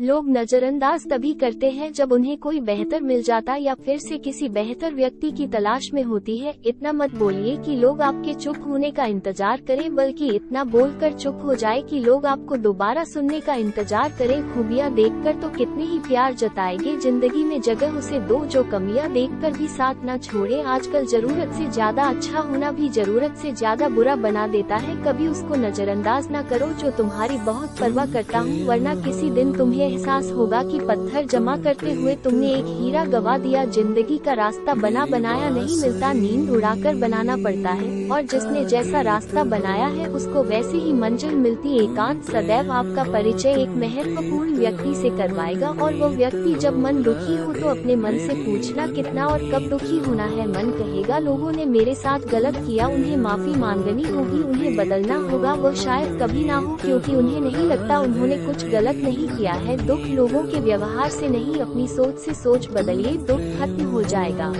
लोग नजरअंदाज तभी करते हैं जब उन्हें कोई बेहतर मिल जाता या फिर से किसी बेहतर व्यक्ति की तलाश में होती है। इतना मत बोलिए कि लोग आपके चुप होने का इंतजार करें, बल्कि इतना बोलकर चुप हो जाए कि लोग आपको दोबारा सुनने का इंतजार करें। खूबियाँ देखकर तो कितने ही प्यार जताएंगे, जिंदगी में जगह उसे दो जो कमियाँ देखकर भी साथ न छोड़े। आजकल जरूरत से ज्यादा अच्छा होना भी जरूरत से ज्यादा बुरा बना देता है। कभी उसको नजरअंदाज न करो जो तुम्हारी बहुत परवाह करता हूँ, वरना किसी दिन तुम्हें एहसास होगा कि पत्थर जमा करते हुए तुमने एक हीरा गवा दिया। जिंदगी का रास्ता बना बनाया नहीं मिलता, नींद उड़ाकर बनाना पड़ता है, और जिसने जैसा रास्ता बनाया है उसको वैसे ही मंजिल मिलती। एकांत सदैव आपका परिचय एक महत्वपूर्ण व्यक्ति से करवाएगा, और वो व्यक्ति जब मन दुखी हो तो अपने मन से पूछना कितना और कब दुखी होना है। मन कहेगा लोगों ने मेरे साथ गलत किया, उन्हें माफी मांगनी होगी, उन्हें बदलना होगा। वो शायद कभी ना हो, क्योंकि उन्हें नहीं लगता उन्होंने कुछ गलत नहीं किया है। दुख लोगों के व्यवहार से नहीं, अपनी सोच से सोच बदलिए, दुख खत्म हो जाएगा।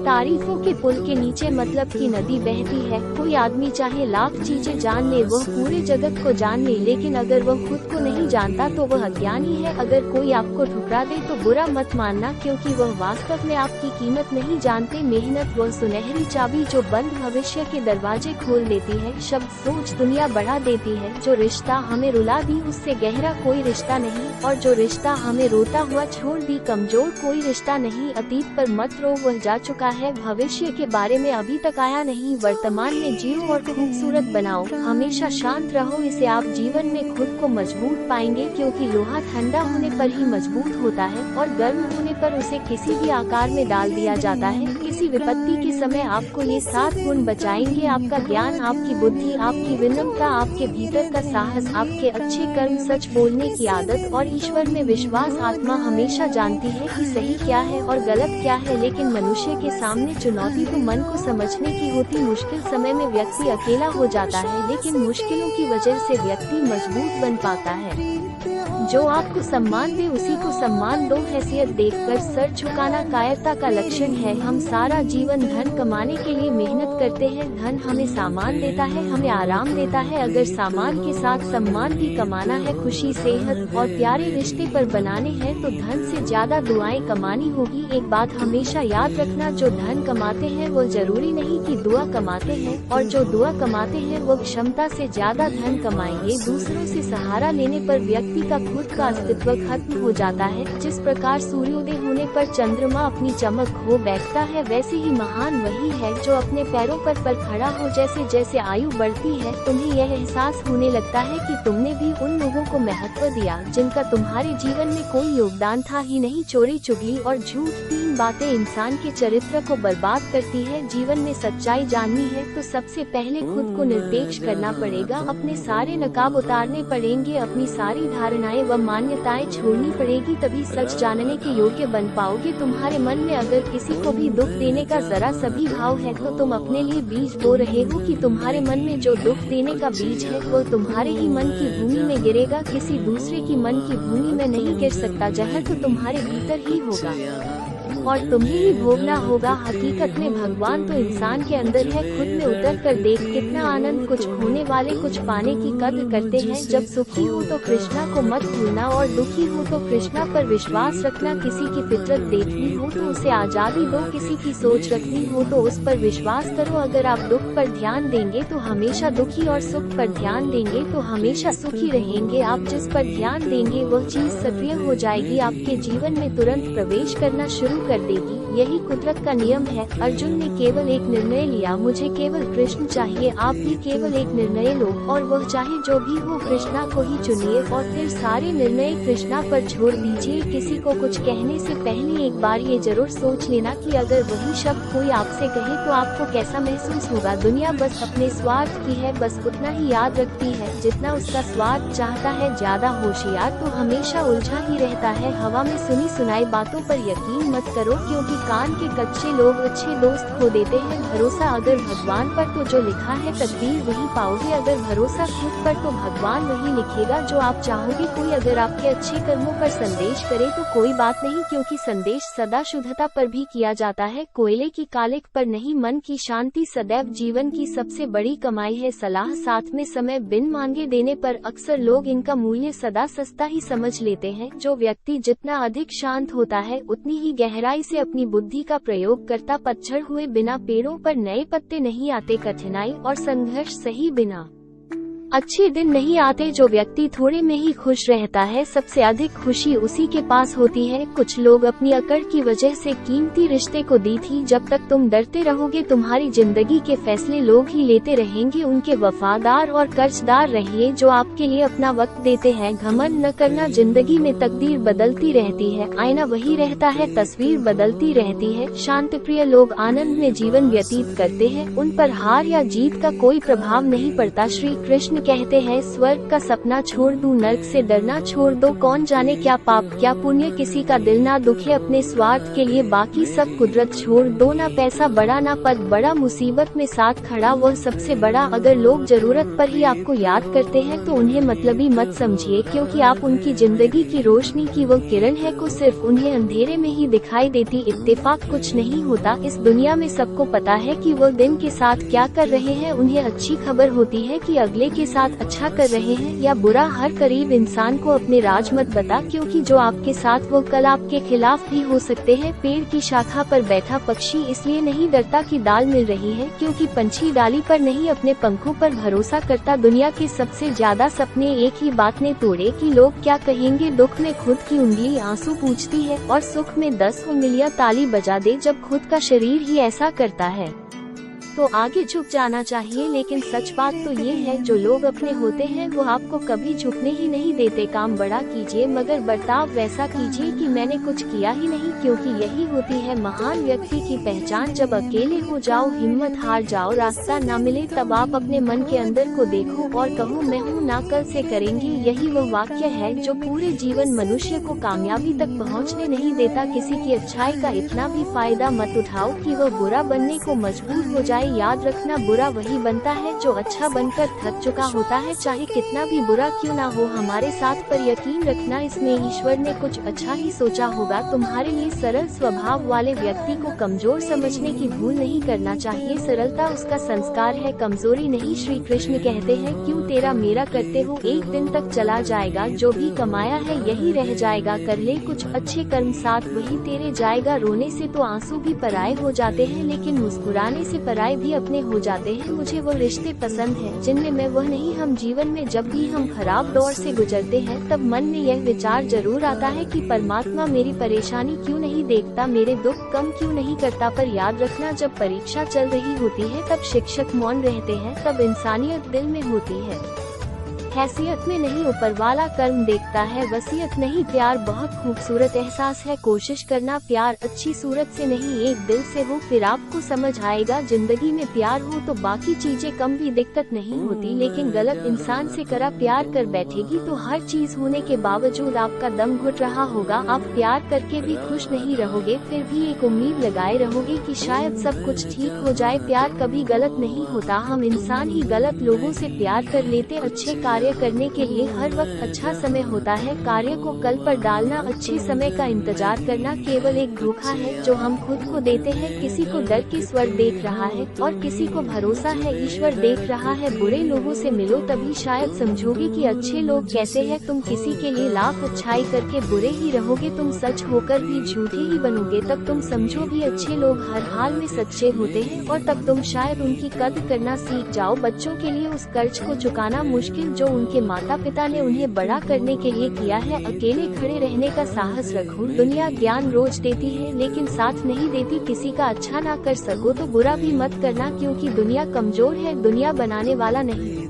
तारीफों के पुल के नीचे मतलब की नदी बहती है। कोई आदमी चाहे लाख चीजें जान ले, वह पूरे जगत को जान ले, लेकिन अगर वह खुद को नहीं जानता तो वह अज्ञानी है। अगर कोई आपको ठुकरा दे तो बुरा मत मानना, क्योंकि वह वास्तव में आपकी कीमत नहीं जानते। मेहनत वह सुनहरी चाबी जो बंद भविष्य के दरवाजे खोल देती है। शब्द सोच दुनिया बढ़ा देती है। जो रिश्ता हमें रुला दी उससे गहरा कोई रिश्ता नहीं, और जो रिश्ता हमें रोता हुआ छोड़ दी कमजोर कोई रिश्ता नहीं। अतीत पर मत रो, वह जा चुका है। भविष्य के बारे में अभी तक आया नहीं। वर्तमान में जियो और खूबसूरत बनाओ। हमेशा शांत रहो, इसे आप जीवन में खुद को मजबूत पाएंगे, क्योंकि लोहा ठंडा होने पर ही मजबूत होता है, और गर्म होने पर उसे किसी भी आकार में डाल दिया जाता है। किसी विपत्ति के समय आपको ये 7 गुण बचाएंगे: आपका ज्ञान, आपकी बुद्धि, आपकी विनम्रता, आपके भीतर का साहस, आपके अच्छे कर्म, सच बोलने की आदत और ईश्वर में विश्वास। आत्मा हमेशा जानती है कि सही क्या है और गलत क्या है, लेकिन मनुष्य के सामने चुनौती तो मन को समझने की होती। मुश्किल समय में व्यक्ति अकेला हो जाता है, लेकिन मुश्किलों की वजह से व्यक्ति मजबूत बन पाता है। जो आपको सम्मान दे उसी को सम्मान दो। हैसियत देखकर सर झुकाना कायरता का लक्षण है। हम सारा जीवन धन कमाने के लिए मेहनत करते हैं। धन हमें सामान देता है, हमें आराम देता है। अगर सामान के साथ सम्मान भी कमाना है, खुशी, सेहत और प्यारे रिश्ते पर बनाने हैं, तो धन से ज्यादा दुआएं कमानी होगी। एक बात हमेशा याद रखना, जो धन कमाते हैं वो जरूरी नहीं कि दुआ कमाते हैं, और जो दुआ कमाते हैं वो क्षमता से ज्यादा धन कमाएंगे। दूसरों से सहारा लेने पर व्यक्ति का खुद का अस्तित्व खत्म हो जाता है। जिस प्रकार सूर्योदय होने पर चंद्रमा अपनी चमक खो बैठता है, वैसे ही महान वही है जो अपने पैरों पर खड़ा हो। जैसे जैसे आयु बढ़ती है, तुम्हें यह एहसास होने लगता है कि तुमने भी उन लोगों को महत्व दिया जिनका तुम्हारे जीवन में कोई योगदान था ही नहीं। चोरी, चुगली और झूठ, 3 बातें इंसान के चरित्र को बर्बाद करती है। जीवन में सच्चाई जाननी है तो सबसे पहले खुद को निरपेक्ष करना पड़ेगा। अपने सारे नकाब उतारने पड़ेंगे, अपनी सारी धारणाएं व मान्यताएं छोड़नी पड़ेगी, तभी सच जानने के योग्य बन पाओगे। तुम्हारे मन में अगर किसी को भी दुख देने का जरा सा भी भाव है तो तुम अपने लिए बीज बो रहे हो कि तुम्हारे मन में जो दुख देने का बीज है वो तुम्हारे ही मन की भूमि में गिरेगा, किसी दूसरे की मन की भूमि में नहीं गिर सकता। जहर तो तुम्हारे भीतर ही होगा और तुम्हें ही भोगना होगा। हकीकत में भगवान तो इंसान के अंदर है। खुद में उतर कर देख कितना आनंद कुछ खोने वाले कुछ पाने की कद्र करते हैं। जब सुखी हो तो कृष्णा को मत भूलना, और दुखी हो तो कृष्णा पर विश्वास रखना। किसी की फितरत देखनी हो तो उसे आजादी दो, किसी की सोच रखनी हो तो उस पर विश्वास करो। अगर आप दुख पर ध्यान देंगे तो हमेशा दुखी, और सुख पर ध्यान देंगे तो हमेशा सुखी रहेंगे। आप जिस पर ध्यान देंगे वह चीज सक्रिय हो जाएगी, आपके जीवन में तुरंत प्रवेश करना शुरू कर देगी। यही कुदरत का नियम है। अर्जुन ने केवल एक निर्णय लिया, मुझे केवल कृष्ण चाहिए। आप भी केवल एक निर्णय लो, और वह चाहे जो भी हो कृष्णा को ही चुनिए, और फिर सारे निर्णय कृष्णा पर छोड़ दीजिए। किसी को कुछ कहने से पहले एक बार ये जरूर सोच लेना कि अगर वही शब्द कोई आपसे कहे तो आपको कैसा महसूस होगा। दुनिया बस अपने स्वार्थ की है, बस उतना ही याद रखती है जितना उसका स्वार्थ चाहता है। ज्यादा होशियार तो हमेशा उलझा ही रहता है। हवा में सुनी सुनाई बातों पर यकीन मत मत करो, क्योंकि कान के कच्चे लोग अच्छे दोस्त खो देते हैं। भरोसा अगर भगवान पर तो जो लिखा है तकदीर वही पाओगे, अगर भरोसा खुद पर तो भगवान वही लिखेगा जो आप चाहोगे। कोई अगर आपके अच्छे कर्मों पर संदेश करे तो कोई बात नहीं, क्योंकि संदेश सदा शुद्धता पर भी किया जाता है, कोयले की कालिक पर नहीं। मन की शांति सदैव जीवन की सबसे बड़ी कमाई है। सलाह साथ में समय बिन मांगे देने पर अक्सर लोग इनका मूल्य सदा सस्ता ही समझ लेते हैं। जो व्यक्ति जितना अधिक शांत होता है उतनी ही गहराई से अपनी बुद्धि का प्रयोग करता। पतझड़ हुए बिना पेड़ों पर नए पत्ते नहीं आते, कठिनाई और संघर्ष सही बिना अच्छे दिन नहीं आते। जो व्यक्ति थोड़े में ही खुश रहता है सबसे अधिक खुशी उसी के पास होती है। कुछ लोग अपनी अकड़ की वजह से कीमती रिश्ते को दी थी। जब तक तुम डरते रहोगे तुम्हारी जिंदगी के फैसले लोग ही लेते रहेंगे। उनके वफादार और कर्जदार रहिए जो आपके लिए अपना वक्त देते हैं। घमंड न करना, जिंदगी में तकदीर बदलती रहती है, आईना वही रहता है, तस्वीर बदलती रहती है। शांतप्रिय लोग आनंद में जीवन व्यतीत करते हैं, उन पर हार या जीत का कोई प्रभाव नहीं पड़ता। श्री कृष्ण कहते हैं, स्वर्ग का सपना छोड़ दूं, नर्क से डरना छोड़ दो। कौन जाने क्या पाप क्या पुण्य, किसी का दिल ना दुखे अपने स्वार्थ के लिए, बाकी सब कुदरत छोड़ दो। ना पैसा बड़ा ना पद बड़ा, मुसीबत में साथ खड़ा वह सबसे बड़ा। अगर लोग जरूरत पर ही आपको याद करते हैं तो उन्हें मतलबी मत समझिए, क्योंकि आप उनकी जिंदगी की रोशनी की वो किरण है को सिर्फ उन्हें अंधेरे में ही दिखाई देती। इत्तेफाक कुछ नहीं होता, इस दुनिया में सबको पता है कि वो दिन के साथ क्या कर रहे हैं। उन्हें अच्छी खबर होती है कि अगले के साथ अच्छा कर रहे हैं या बुरा। हर करीब इंसान को अपने राज मत बता, क्योंकि जो आपके साथ वो कल आपके खिलाफ भी हो सकते हैं। पेड़ की शाखा पर बैठा पक्षी इसलिए नहीं डरता कि दाल मिल रही है, क्योंकि पंछी डाली पर नहीं अपने पंखों पर भरोसा करता। दुनिया के सबसे ज्यादा सपने एक ही बात ने तोड़े कि लोग क्या कहेंगे। दुख में खुद की उंगली आंसू पूछती है और सुख में 10 उंगलियां ताली बजा दे। जब खुद का शरीर ही ऐसा करता है तो आगे झुक जाना चाहिए। लेकिन सच बात तो ये है, जो लोग अपने होते हैं वो आपको कभी झुकने ही नहीं देते। काम बड़ा कीजिए मगर बर्ताव वैसा कीजिए कि मैंने कुछ किया ही नहीं, क्योंकि यही होती है महान व्यक्ति की पहचान। जब अकेले हो जाओ, हिम्मत हार जाओ, रास्ता न मिले, तब आप अपने मन के अंदर को देखो और कहो मैं हूँ ना कल से करेंगे। यही वो वाक्य है जो पूरे जीवन मनुष्य को कामयाबी तक पहुँचने नहीं देता। किसी की अच्छाई का इतना भी फायदा मत उठाओ कि वो बुरा बनने को मजबूर हो जाए। याद रखना, बुरा वही बनता है जो अच्छा बनकर थक चुका होता है, चाहे कितना भी बुरा क्यों ना हो हमारे साथ। पर यकीन रखना, इसमें ईश्वर ने कुछ अच्छा ही सोचा होगा तुम्हारे लिए। सरल स्वभाव वाले व्यक्ति को कमजोर समझने की भूल नहीं करना चाहिए। सरलता उसका संस्कार है, कमजोरी नहीं। श्री कृष्ण कहते हैं, क्यों तेरा मेरा करते हो, एक दिन तक चला जाएगा, जो भी कमाया है यही रह जाएगा। कर ले कुछ अच्छे कर्म, साथ वही तेरे जाएगा। रोने से तो आंसू भी पराये हो जाते हैं, लेकिन मुस्कुराने से पराये भी अपने हो जाते हैं। मुझे वो रिश्ते पसंद हैं जिनमें मैं वह नहीं हम। जीवन में जब भी हम खराब दौर से गुजरते हैं तब मन में यह विचार जरूर आता है कि परमात्मा मेरी परेशानी क्यों नहीं देखता, मेरे दुख कम क्यों नहीं करता। पर याद रखना, जब परीक्षा चल रही होती है तब शिक्षक मौन रहते हैं, तब इंसानियत दिल में होती है। हैसियत में नहीं ऊपर वाला कर्म देखता है, वसीयत नहीं। प्यार बहुत खूबसूरत एहसास है, कोशिश करना प्यार अच्छी सूरत से नहीं एक दिल से हो, फिर आपको समझ आएगा। जिंदगी में प्यार हो तो बाकी चीजें कम भी दिक्कत नहीं होती, लेकिन गलत इंसान से करा प्यार कर बैठेगी तो हर चीज होने के बावजूद आपका दम घुट रहा होगा। आप प्यार करके भी खुश नहीं रहोगे, फिर भी एक उम्मीद लगाए रहोगे कि शायद सब कुछ ठीक हो जाए। प्यार कभी गलत नहीं होता, हम इंसान ही गलत लोगों से प्यार कर लेते। अच्छे कार्य करने के लिए हर वक्त अच्छा समय होता है, कार्य को कल पर डालना, अच्छे समय का इंतजार करना केवल एक धोखा है जो हम खुद को देते हैं। किसी को डर की स्वर देख रहा है और किसी को भरोसा है ईश्वर देख रहा है। बुरे लोगों से मिलो तभी शायद समझोगे कि अच्छे लोग कैसे हैं। तुम किसी के लिए लाख अच्छाई करके बुरे ही रहोगे, तुम सच होकर भी झूठे ही बनोगे, तब तुम समझो भी अच्छे लोग हर हाल में सच्चे होते हैं, और तब तुम शायद उनकी कद्र करना सीख जाओ। बच्चों के लिए उस कर्ज को चुकाना मुश्किल जो उनके माता पिता ने उन्हें बड़ा करने के लिए किया है। अकेले खड़े रहने का साहस रखो, दुनिया ज्ञान रोज देती है लेकिन साथ नहीं देती। किसी का अच्छा ना कर सको तो बुरा भी मत करना, क्योंकि दुनिया कमजोर है, दुनिया बनाने वाला नहीं।